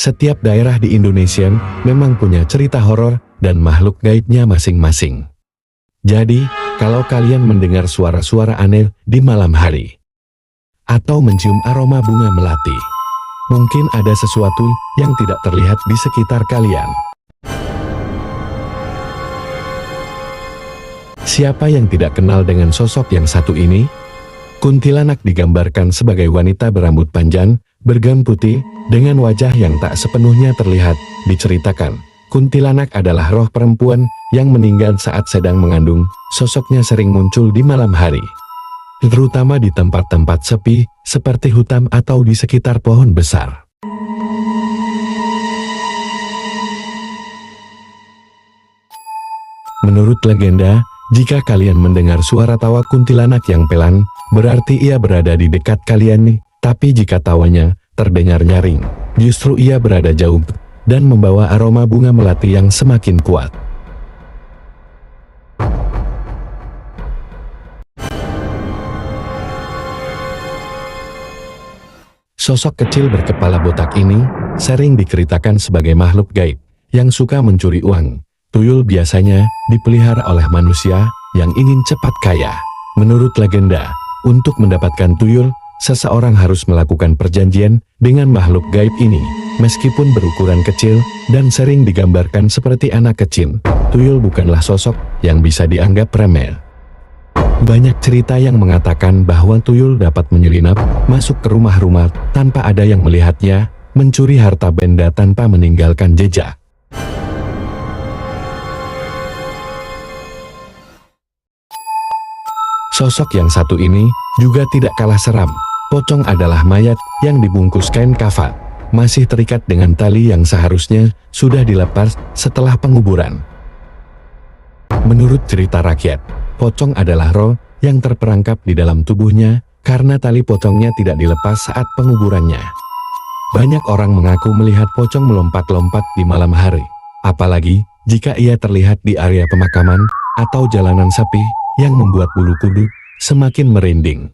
setiap daerah di Indonesia memang punya cerita horor dan makhluk gaibnya masing-masing. Jadi, kalau kalian mendengar suara-suara aneh di malam hari, atau mencium aroma bunga melati, mungkin ada sesuatu yang tidak terlihat di sekitar kalian. Siapa yang tidak kenal dengan sosok yang satu ini? Kuntilanak digambarkan sebagai wanita berambut panjang, bergaun putih, dengan wajah yang tak sepenuhnya terlihat. Diceritakan, kuntilanak adalah roh perempuan yang meninggal saat sedang mengandung. Sosoknya sering muncul di malam hari, terutama di tempat-tempat sepi, seperti hutan atau di sekitar pohon besar. Menurut legenda, jika kalian mendengar suara tawa kuntilanak yang pelan, berarti ia berada di dekat kalian nih. Tapi jika tawanya terdengar nyaring, justru ia berada jauh dan membawa aroma bunga melati yang semakin kuat. Sosok kecil berkepala botak ini sering diceritakan sebagai makhluk gaib yang suka mencuri uang. Tuyul biasanya dipelihara oleh manusia yang ingin cepat kaya. Menurut legenda, untuk mendapatkan tuyul, seseorang harus melakukan perjanjian dengan makhluk gaib ini. Meskipun berukuran kecil dan sering digambarkan seperti anak kecil, tuyul bukanlah sosok yang bisa dianggap remeh. Banyak cerita yang mengatakan bahwa tuyul dapat menyelinap masuk ke rumah-rumah tanpa ada yang melihatnya, mencuri harta benda tanpa meninggalkan jejak. Sosok yang satu ini juga tidak kalah seram. Pocong adalah mayat yang dibungkus kain kafan, masih terikat dengan tali yang seharusnya sudah dilepas setelah penguburan. Menurut cerita rakyat, pocong adalah roh yang terperangkap di dalam tubuhnya karena tali pocongnya tidak dilepas saat penguburannya. Banyak orang mengaku melihat pocong melompat-lompat di malam hari, apalagi jika ia terlihat di area pemakaman atau jalanan sepi, yang membuat bulu kuduk semakin merinding.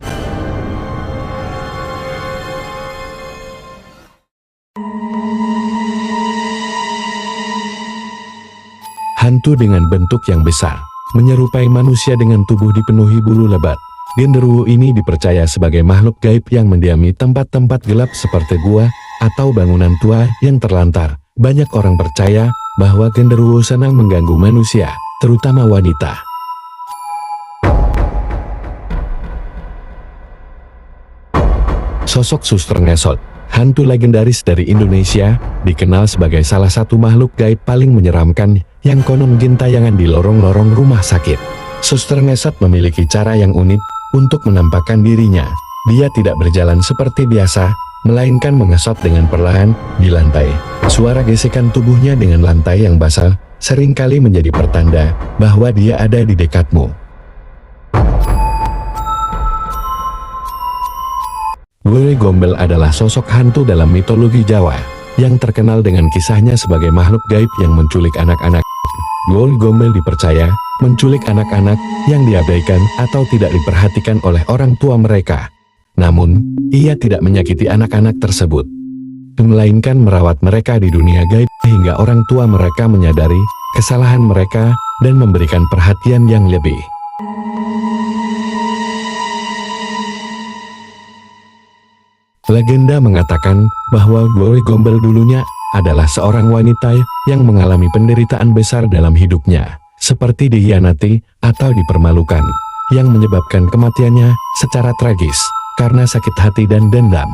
Hantu dengan bentuk yang besar, menyerupai manusia dengan tubuh dipenuhi bulu lebat. Genderuwo ini dipercaya sebagai makhluk gaib yang mendiami tempat-tempat gelap seperti gua atau bangunan tua yang terlantar. Banyak orang percaya bahwa genderuwo senang mengganggu manusia, terutama wanita. Sosok Suster Ngesot, hantu legendaris dari Indonesia, dikenal sebagai salah satu makhluk gaib paling menyeramkan yang konon gentayangan di lorong-lorong rumah sakit. Suster Ngesot memiliki cara yang unik untuk menampakkan dirinya. Dia tidak berjalan seperti biasa, melainkan mengesot dengan perlahan di lantai. Suara gesekan tubuhnya dengan lantai yang basah seringkali menjadi pertanda bahwa dia ada di dekatmu. Wuri Gombel adalah sosok hantu dalam mitologi Jawa, yang terkenal dengan kisahnya sebagai makhluk gaib yang menculik anak-anak. Wuri Gombel dipercaya menculik anak-anak yang diabaikan atau tidak diperhatikan oleh orang tua mereka. Namun, ia tidak menyakiti anak-anak tersebut, melainkan merawat mereka di dunia gaib hingga orang tua mereka menyadari kesalahan mereka dan memberikan perhatian yang lebih. Legenda mengatakan bahwa Wuri Gombel dulunya adalah seorang wanita yang mengalami penderitaan besar dalam hidupnya, seperti dikhianati atau dipermalukan, yang menyebabkan kematiannya secara tragis karena sakit hati dan dendam.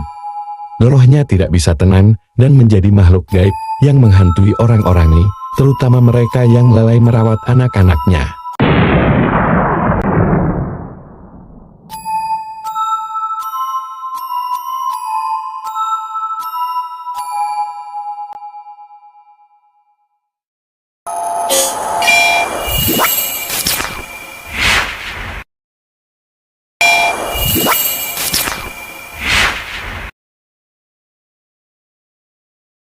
Rohnya tidak bisa tenang dan menjadi makhluk gaib yang menghantui orang-orang ini, terutama mereka yang lalai merawat anak-anaknya.